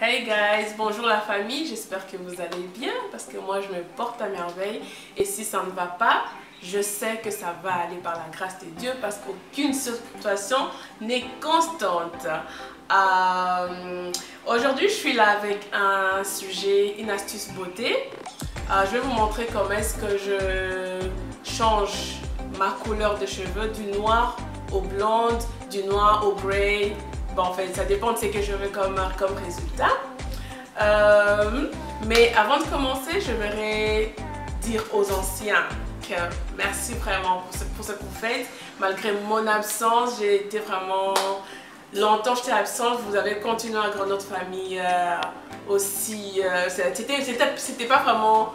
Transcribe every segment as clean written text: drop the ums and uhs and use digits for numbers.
Hey guys, bonjour la famille, j'espère que vous allez bien parce que moi je me porte à merveille et si ça ne va pas, je sais que ça va aller par la grâce de Dieu parce qu'aucune situation n'est constante. Aujourd'hui je suis là avec un sujet, une astuce beauté. Je vais vous montrer comment est-ce que je change ma couleur de cheveux du noir au blonde, du noir au grey. Bon, en fait, ça dépend de ce que je veux comme résultat. Mais avant de commencer, je voudrais dire aux anciens que merci vraiment pour ce que vous faites. Malgré mon absence, j'ai été vraiment longtemps j'étais absente. Vous avez continué à grandir notre famille aussi. C'était pas vraiment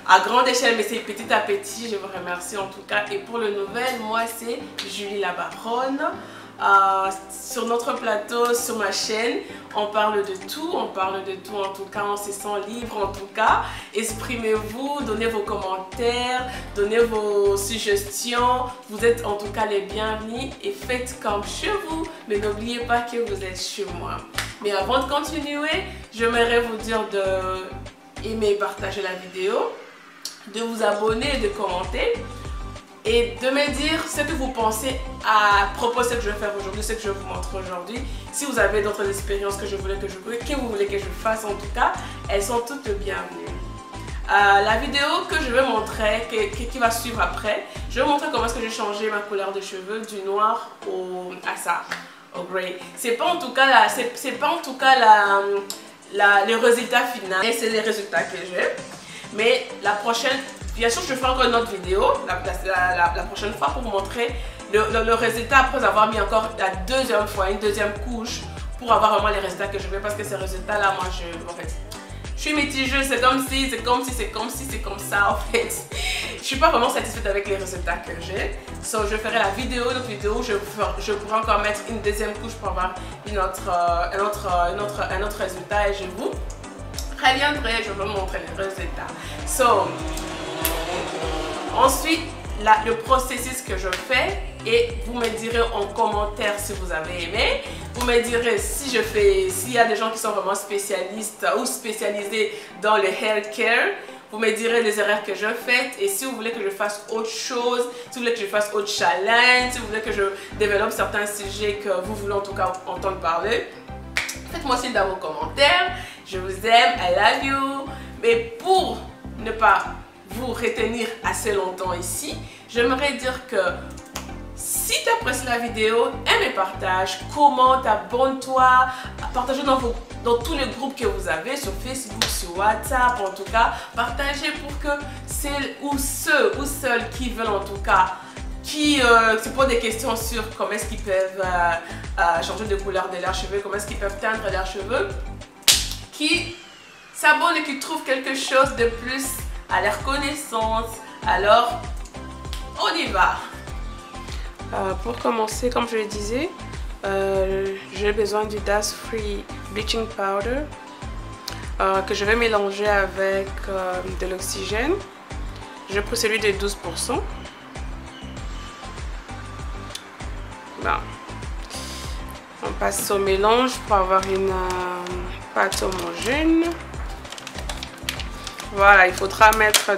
à grande échelle, mais c'est petit à petit. Je vous remercie en tout cas. Et pour le nouvel, moi c'est Julie la Baronne. Sur notre plateau, sur ma chaîne, on parle de tout en tout cas, on se sent libre en tout cas. Exprimez-vous, donnez vos commentaires, donnez vos suggestions. Vous êtes en tout cas les bienvenus et faites comme chez vous, mais n'oubliez pas que vous êtes chez moi. Mais avant de continuer, j'aimerais vous dire de aimer et partager la vidéo, de vous abonner et de commenter. Et de me dire ce que vous pensez à propos de ce que je vais faire aujourd'hui, ce que je vais vous montrer aujourd'hui. Si vous avez d'autres expériences que vous voulez que je fasse en tout cas, elles sont toutes bienvenues. La vidéo que je vais montrer, qui va suivre après, je vais montrer comment est-ce que j'ai changé ma couleur de cheveux du noir au grey. C'est pas en tout cas le résultat final, et c'est les résultats que j'ai. Mais la prochaine, bien sûr, je ferai encore une autre vidéo la prochaine fois pour vous montrer le résultat après avoir mis encore la deuxième fois, une deuxième couche pour avoir vraiment les résultats que je veux. Parce que ces résultats-là, moi, je suis mitigée. C'est comme ça, en fait. Je suis pas vraiment satisfaite avec les résultats que j'ai. So, je ferai la vidéo, l'autre vidéo, je pourrai encore mettre une deuxième couche pour avoir un autre résultat et je vous reviendrai, je vais vous montrer les résultats. So, ensuite, le processus que je fais et vous me direz en commentaire si vous avez aimé. Vous me direz s'il y a des gens qui sont vraiment spécialistes ou spécialisés dans le hair care. Vous me direz les erreurs que je fais et si vous voulez que je fasse autre chose, si vous voulez que je fasse autre challenge, si vous voulez que je développe certains sujets que vous voulez en tout cas entendre parler. Faites-moi signe dans vos commentaires. Je vous aime, I love you. Mais pour ne pas vous retenir assez longtemps ici, j'aimerais dire que si tu apprécies la vidéo, aime et partage, commente, abonne-toi, partagez dans tous les groupes que vous avez, sur Facebook, sur WhatsApp, en tout cas, partagez pour que celles ou ceux qui veulent en tout cas, qui se posent des questions sur comment est-ce qu'ils peuvent changer de couleur de leurs cheveux, comment est-ce qu'ils peuvent teindre leurs cheveux, qui s'abonnent et qui trouvent quelque chose de plus à leur connaissance. Alors, on y va. Pour commencer, comme je le disais, j'ai besoin du Das Free Bleaching Powder que je vais mélanger avec de l'oxygène. Je prends celui de 12%. Bon. On passe au mélange pour avoir une pâte homogène. Voilà, il faudra mettre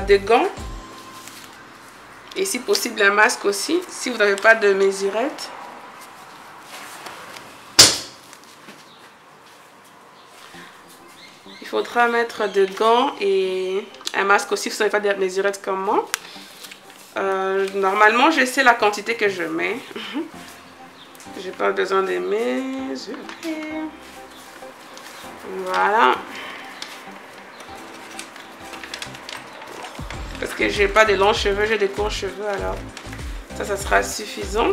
des gants et si possible un masque aussi si vous n'avez pas de mesurette. Il faudra mettre des gants et un masque aussi si vous n'avez pas de mesurette comme moi. Normalement je sais la quantité que je mets. J'ai pas besoin de mesurer. Voilà. Parce que j'ai pas de longs cheveux, j'ai des courts cheveux, alors ça sera suffisant.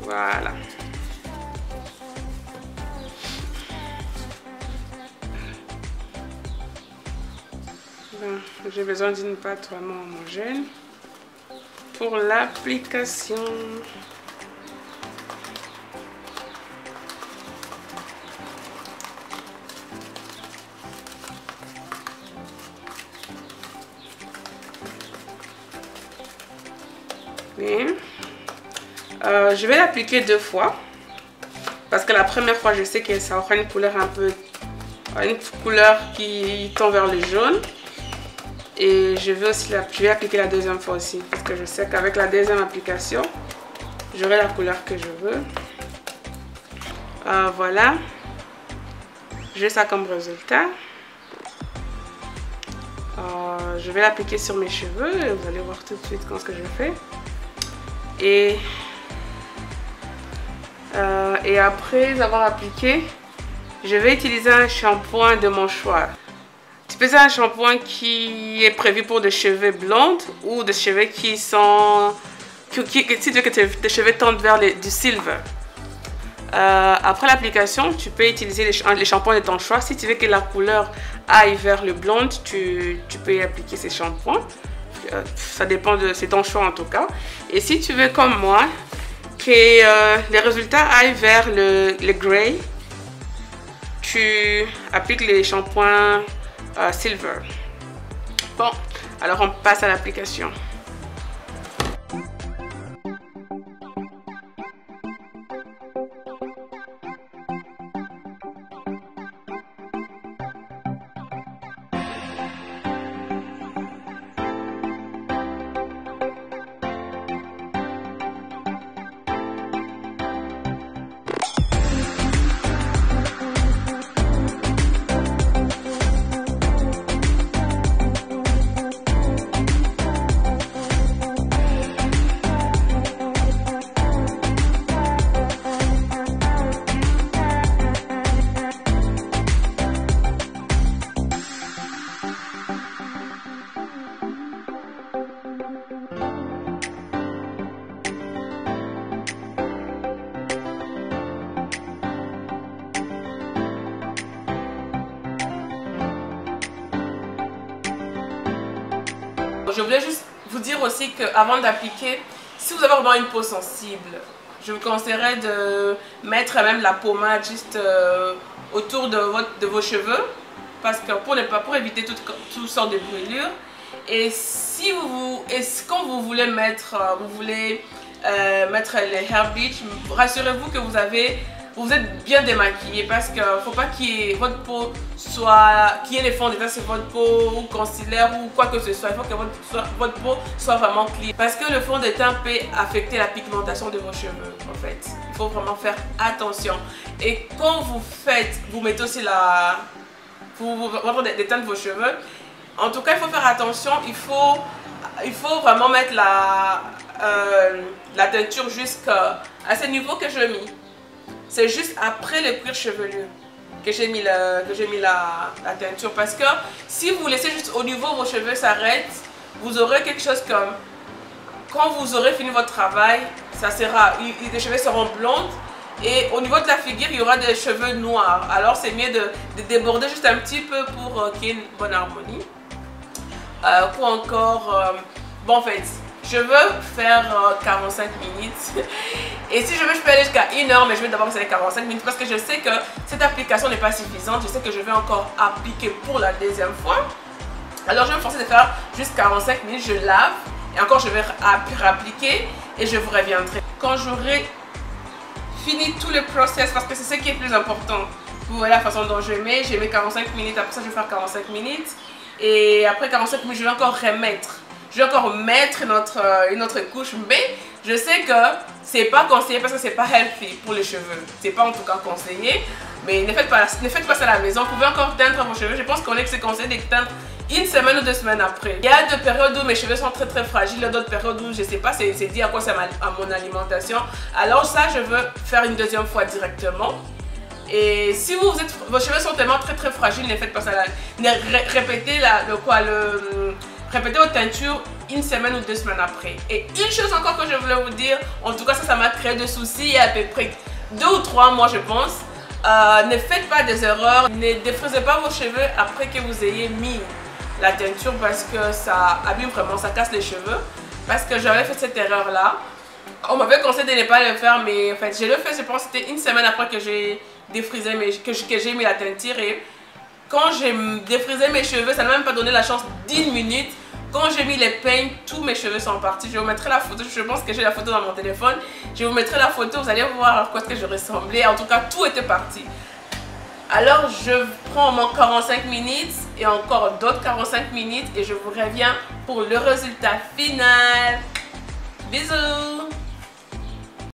Voilà. J'ai besoin d'une pâte vraiment homogène pour l'application. Mais, je vais l'appliquer 2 fois. Parce que la première fois, je sais que ça aura une couleur un peu... Une couleur qui tend vers le jaune. Et je vais appliquer la deuxième fois aussi. Parce que je sais qu'avec la deuxième application, j'aurai la couleur que je veux. Voilà. J'ai ça comme résultat. Je vais l'appliquer sur mes cheveux. Et vous allez voir tout de suite ce que je fais. Et après avoir appliqué, je vais utiliser un shampoing de mon choix. Tu peux utiliser un shampoing qui est prévu pour des cheveux blondes ou des cheveux qui sont... si tu veux que tes cheveux tendent vers du silver. Après l'application, tu peux utiliser les shampoings de ton choix. Si tu veux que la couleur aille vers le blonde, tu peux appliquer ces shampoings. Ça dépend de... c'est ton choix en tout cas. Et si tu veux comme moi, que les résultats aillent vers le gray, tu appliques les shampoings silver. Bon, alors on passe à l'application. Je voulais juste vous dire aussi qu'avant d'appliquer, si vous avez vraiment une peau sensible, je vous conseillerais de mettre même la pommade juste autour de vos cheveux, parce que pour éviter toutes sortes de brûlures. Et si quand vous voulez mettre les hair bleach, rassurez-vous que vous êtes bien démaquillé, parce qu'il ne faut pas votre peau qu'il y ait les fonds de teint sur votre peau ou concealer ou quoi que ce soit. Il faut que votre peau soit vraiment clean, parce que le fond de teint peut affecter la pigmentation de vos cheveux en fait. Il faut vraiment faire attention. Et quand vous mettez aussi votre déteinte de vos cheveux, en tout cas il faut faire attention. Il faut vraiment mettre la teinture jusqu'à ce niveau que je mis. C'est juste après le cuir chevelu que j'ai mis la teinture, parce que si vous laissez juste au niveau vos cheveux s'arrêtent, vous aurez quelque chose comme, quand vous aurez fini votre travail, les cheveux seront blondes et au niveau de la figure il y aura des cheveux noirs. Alors c'est mieux de déborder juste un petit peu pour qu'il y ait une bonne harmonie. Ou encore, bon en fait, je veux faire 45 minutes et si je veux, je peux aller jusqu'à 1 heure, mais je vais d'abord faire 45 minutes parce que je sais que cette application n'est pas suffisante. Je sais que je vais encore appliquer pour la deuxième fois. Alors je vais me forcer de faire juste 45 minutes, je lave et encore je vais réappliquer et je vous reviendrai quand j'aurai fini tout le process, parce que c'est ce qui est le plus important. Vous voyez la façon dont je mets 45 minutes, après ça je vais faire 45 minutes et après 45 minutes je vais encore remettre. Je vais encore mettre une autre couche, mais je sais que c'est pas conseillé parce que c'est pas healthy pour les cheveux. C'est pas en tout cas conseillé, mais ne faites pas ça à la maison. Vous pouvez encore teindre vos cheveux. Je pense qu'on est que c'est conseillé de teindre 1 semaine ou 2 semaines après. Il y a des périodes où mes cheveux sont très fragiles, d'autres périodes où je sais pas, c'est dit à quoi c'est à mon alimentation. Alors ça, je veux faire une deuxième fois directement. Et si vos cheveux sont tellement très fragiles, ne faites pas ça. Répétez votre teinture 1 semaine ou 2 semaines après. Et une chose encore que je voulais vous dire, en tout cas ça m'a créé de soucis il y a à peu près 2 ou 3 mois je pense. Ne faites pas des erreurs, ne défrisez pas vos cheveux après que vous ayez mis la teinture, parce que ça abîme vraiment, ça casse les cheveux. Parce que j'avais fait cette erreur là. On m'avait conseillé de ne pas le faire, mais en fait je l'ai fait, je pense que c'était 1 semaine après que j'ai défrisé, que j'ai mis la teinture. Et quand j'ai défrisé mes cheveux, ça n'a même pas donné la chance d'1 minute Quand j'ai mis les peignes, tous mes cheveux sont partis. Je vous mettrai la photo, je pense que j'ai la photo dans mon téléphone. Je vous mettrai la photo, vous allez voir à quoi est-ce que je ressemblais. En tout cas, tout était parti. Alors, je prends mon 45 minutes et encore d'autres 45 minutes et je vous reviens pour le résultat final. Bisous!